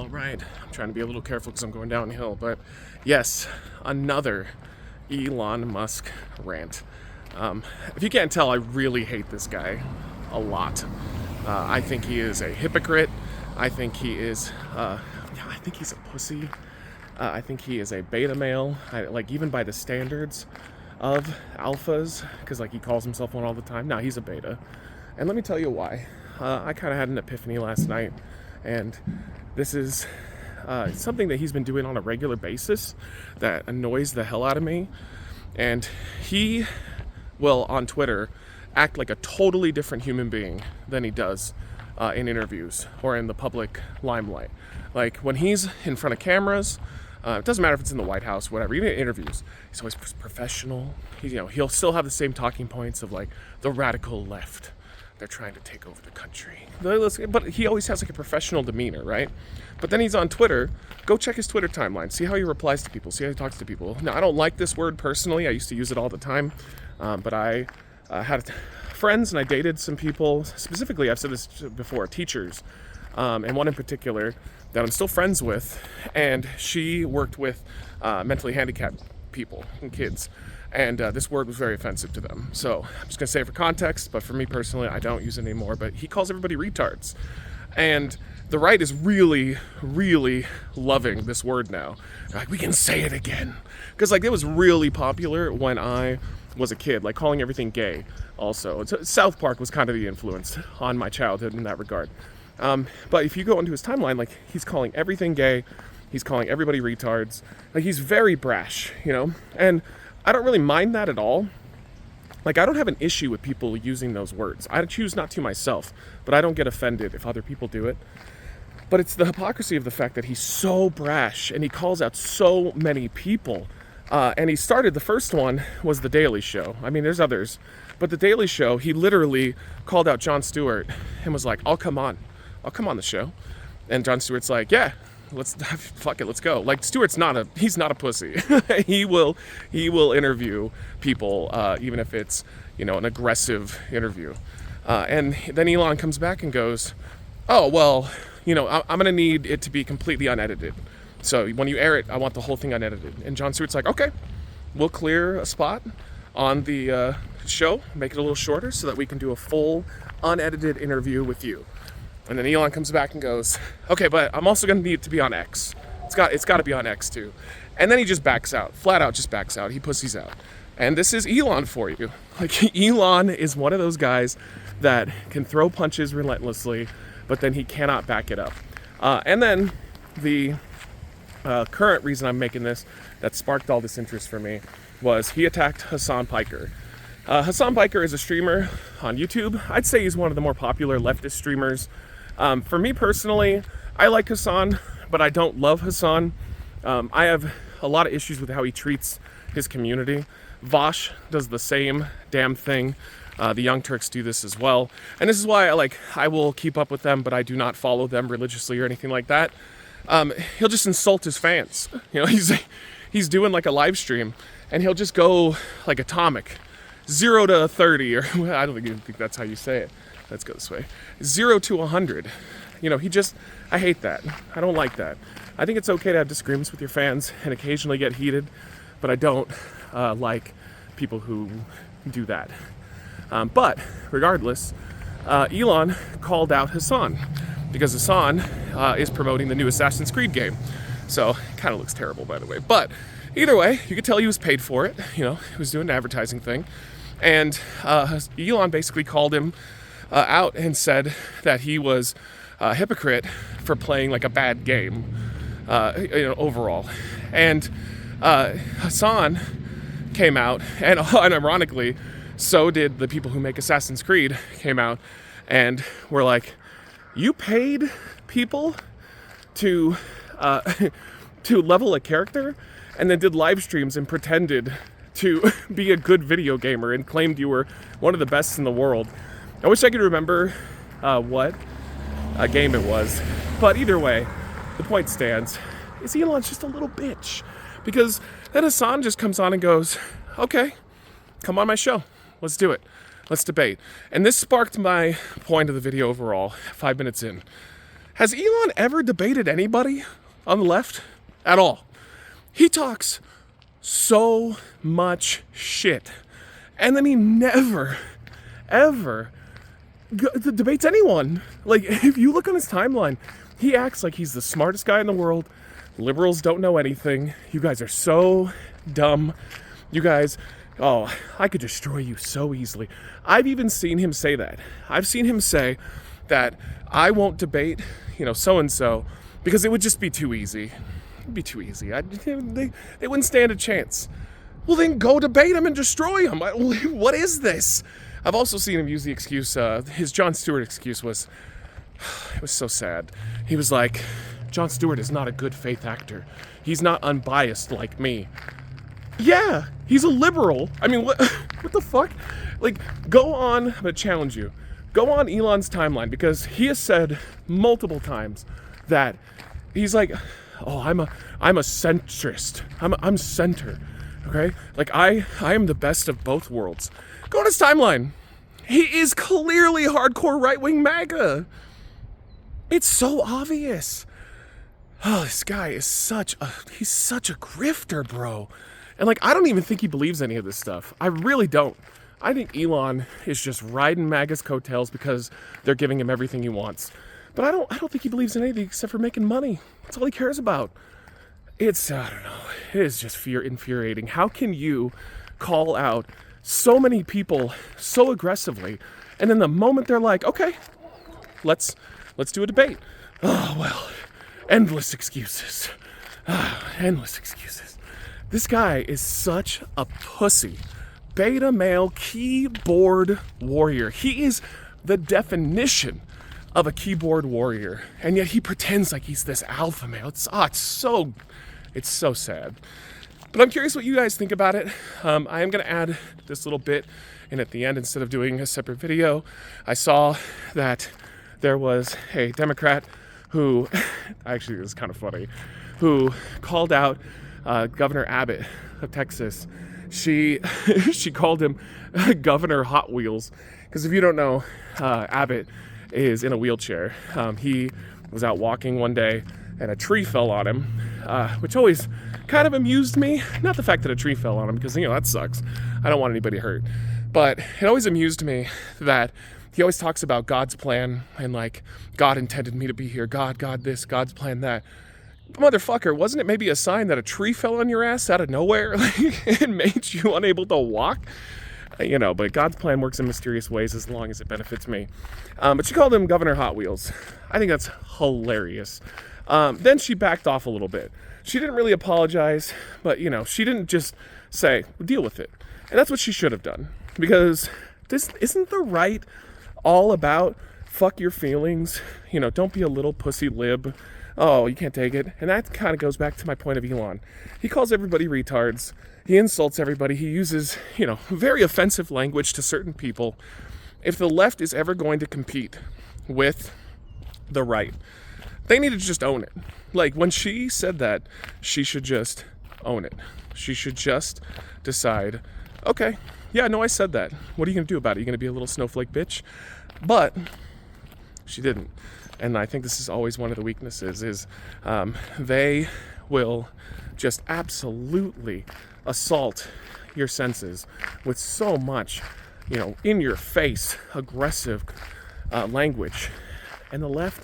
All right, I'm trying to be a little careful because I'm going downhill, but yes, another Elon Musk rant. If you can't tell, I really hate this guy a lot. I think he is a hypocrite. I think he is, I think he's a pussy. I think he is a beta male, even by the standards of alphas, because he calls himself one all the time. Now he's a beta, and let me tell you why. I kind of had an epiphany last night, and this is something that he's been doing on a regular basis that annoys the hell out of me. And he will, on Twitter, act like a totally different human being than he does in interviews or in the public limelight. Like when he's in front of cameras, it doesn't matter if it's in the White House, whatever, even in interviews, he's always professional. He'll still have the same talking points of the radical left. They're trying to take over the country. But he always has a professional demeanor, right? But then he's on Twitter. Go check his Twitter timeline. See how he replies to people. See how he talks to people. Now, I don't like this word personally. I used to use it all the time. But I had friends and I dated some people. Specifically, I've said this before, teachers. And one in particular that I'm still friends with. And she worked with mentally handicapped people and kids. And this word was very offensive to them. So I'm just going to say it for context, but for me personally, I don't use it anymore. But he calls everybody retards. And the right is really, really loving this word now. We can say it again. Because it was really popular when I was a kid, calling everything gay also. South Park was kind of the influence on my childhood in that regard. But if you go into his timeline, he's calling everything gay. He's calling everybody retards. He's very brash, And I don't really mind that at all. I don't have an issue with people using those words. I choose not to myself, but I don't get offended if other people do it. But it's the hypocrisy of the fact that he's so brash and he calls out so many people. And he started, the first one was The Daily Show. I mean, there's others. But The Daily Show, he literally called out Jon Stewart and was like, I'll come on the show. And Jon Stewart's like, yeah. Fuck it, let's go. Stewart's he's not a pussy. he will interview people, even if it's, an aggressive interview. And then Elon comes back and goes, oh, well, I'm going to need it to be completely unedited. So when you air it, I want the whole thing unedited. And Jon Stewart's like, okay, we'll clear a spot on the show, make it a little shorter so that we can do a full unedited interview with you. And then Elon comes back and goes, okay, but I'm also going to need it to be on X. It's got to be on X too. And then he just backs out, flat out just backs out. He pussies out. And this is Elon for you. Elon is one of those guys that can throw punches relentlessly, but then he cannot back it up. And then the current reason I'm making this, that sparked all this interest for me, was he attacked Hasan Piker. Hasan Piker is a streamer on YouTube. I'd say he's one of the more popular leftist streamers. For me personally, I like Hasan, but I don't love Hasan. I have a lot of issues with how he treats his community. Vosh does the same damn thing. The Young Turks do this as well. And this is why I will keep up with them, but I do not follow them religiously or anything like that. He'll just insult his fans. He's doing a live stream, and he'll just go atomic. 0 to 30, or I don't even think that's how you say it. Let's go this way. 0 to 100. I hate that. I don't like that. I think it's okay to have disagreements with your fans and occasionally get heated, but I don't like people who do that. But regardless, Elon called out Hasan because Hasan is promoting the new Assassin's Creed game. So it kind of looks terrible, by the way. But either way, you could tell he was paid for it. He was doing an advertising thing. And Elon basically called him out and said that he was a hypocrite for playing a bad game, overall. And Hasan came out, and ironically, so did the people who make Assassin's Creed, came out and were like, you paid people to level a character, and then did live streams and pretended to be a good video gamer and claimed you were one of the best in the world. I wish I could remember what game it was. But either way, the point stands. Is Elon's just a little bitch. Because then Hasan just comes on and goes, okay, come on my show. Let's do it. Let's debate. And this sparked my point of the video overall, 5 minutes in. Has Elon ever debated anybody on the left at all? He talks so much shit, and then he never, ever debates anyone. Like, if you look on his timeline, he acts like he's the smartest guy in the world. Liberals don't know anything. You guys are so dumb. You guys, oh, I could destroy you so easily. I've even seen him say that. I've seen him say that I won't debate, so-and-so, because it would just be too easy. It'd be too easy. They wouldn't stand a chance. Well, then go debate him and destroy him. What is this? I've also seen him use the excuse, his Jon Stewart excuse was, it was so sad. He was like, Jon Stewart is not a good faith actor. He's not unbiased like me. Yeah, he's a liberal. I mean, what the fuck? Like, go on, I'm gonna challenge you. Go on Elon's timeline, because he has said multiple times that he's like, oh, I'm a centrist. I'm center. Okay? Like, I am the best of both worlds. Go on his timeline. He is clearly hardcore right-wing MAGA. It's so obvious. Oh, this guy is he's such a grifter, bro. And like, I don't even think he believes any of this stuff. I really don't. I think Elon is just riding MAGA's coattails because they're giving him everything he wants. But I don't think he believes in anything except for making money. That's all he cares about. I don't know. It is just infuriating. How can you call out so many people so aggressively, and then the moment they're like, okay, let's do a debate. Oh, well, endless excuses. Endless excuses. This guy is such a pussy. Beta male keyboard warrior. He is the definition of a keyboard warrior, and yet he pretends like he's this alpha male. It's so sad. But I'm curious what you guys think about it. I am going to add this little bit in at the end instead of doing a separate video. I saw that there was a Democrat who, actually it was kind of funny, who called out Governor Abbott of Texas. She called him Governor Hot Wheels, because if you don't know, Abbott is in a wheelchair. He was out walking one day and a tree fell on him, which always kind of amused me. Not the fact that a tree fell on him, because that sucks. I don't want anybody hurt. But it always amused me that he always talks about God's plan and like, God intended me to be here. God this, God's plan that. Motherfucker, wasn't it maybe a sign that a tree fell on your ass out of nowhere and made you unable to walk? But God's plan works in mysterious ways as long as it benefits me. But she called him Governor Hot Wheels. I think that's hilarious. Then she backed off a little bit. She didn't really apologize, but she didn't just say, deal with it. And that's what she should have done. Because this isn't the right all about fuck your feelings, don't be a little pussy lib. Oh, you can't take it. And that kind of goes back to my point of Elon. He calls everybody retards. He insults everybody. He uses, very offensive language to certain people. If the left is ever going to compete with the right, they need to just own it. Like, when she said that, she should just own it. She should just decide, okay, yeah, no, I said that. What are you going to do about it? Are you going to be a little snowflake bitch? But she didn't. And I think this is always one of the weaknesses, is they will just absolutely assault your senses with so much, in your face, aggressive language. And the left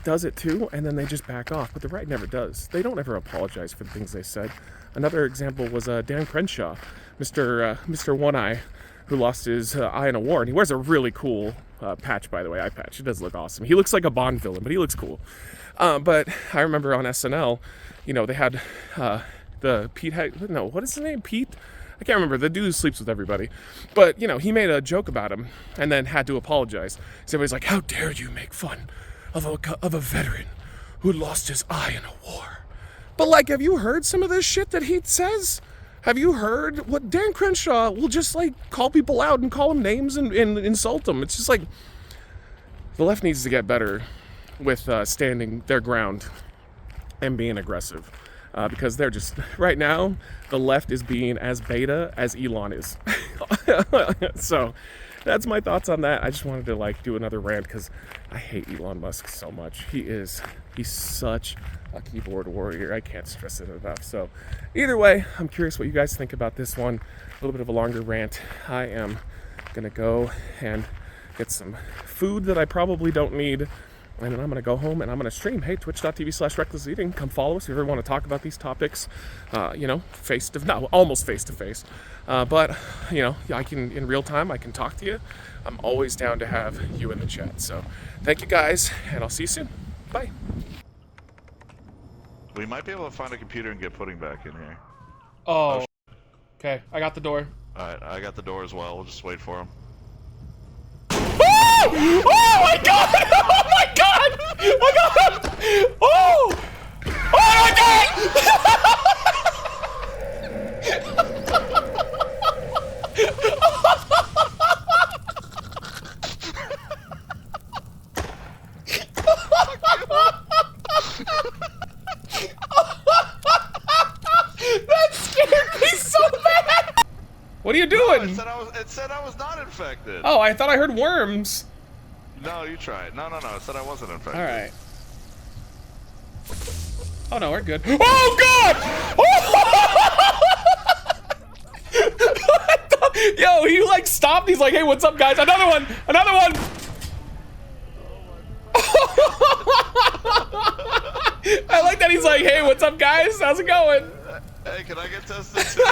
does it too, and then they just back off. But the right never does. They don't ever apologize for the things they said. Another example was Dan Crenshaw, Mr. One Eye, who lost his eye in a war. And he wears a really cool patch, by the way, eye patch. It does look awesome. He looks like a Bond villain, but he looks cool. But I remember on SNL, they had the Pete, what is his name? Pete? I can't remember. The dude who sleeps with everybody. But, he made a joke about him and then had to apologize. So everybody's like, how dare you make fun of a veteran who lost his eye in a war? But, like, have you heard some of this shit that he says? Have you heard what Dan Crenshaw will just, call people out and call them names and insult them? It's just like, the left needs to get better with standing their ground and being aggressive. Because they're just, right now, the left is being as beta as Elon is. So, that's my thoughts on that. I just wanted to like do another rant because I hate Elon Musk so much. He's such a keyboard warrior. I can't stress it enough. So either way, I'm curious what you guys think about this one. A little bit of a longer rant. I am gonna go and get some food that I probably don't need. And then I'm going to go home and I'm going to stream. Hey, twitch.tv/reckless eating. Come follow us if you ever want to talk about these topics, almost face to face. But, I can, in real time, I can talk to you. I'm always down to have you in the chat. So thank you guys, and I'll see you soon. Bye. We might be able to find a computer and get pudding back in here. Oh, okay. I got the door. Alright, I got the door as well. We'll just wait for him. Oh my god! Oh my god! Oh my god! Oh! Oh my god! That scared me so bad! What are you doing? No, it said I was not infected. Oh, I thought I heard worms. No, you try it. No, it said I wasn't infected. Alright. Oh no, we're good. Oh god! Yo, he like stopped. He's like, hey, what's up, guys? Another one! Another one! I like that he's like, hey, what's up, guys? How's it going? Hey, can I get tested too?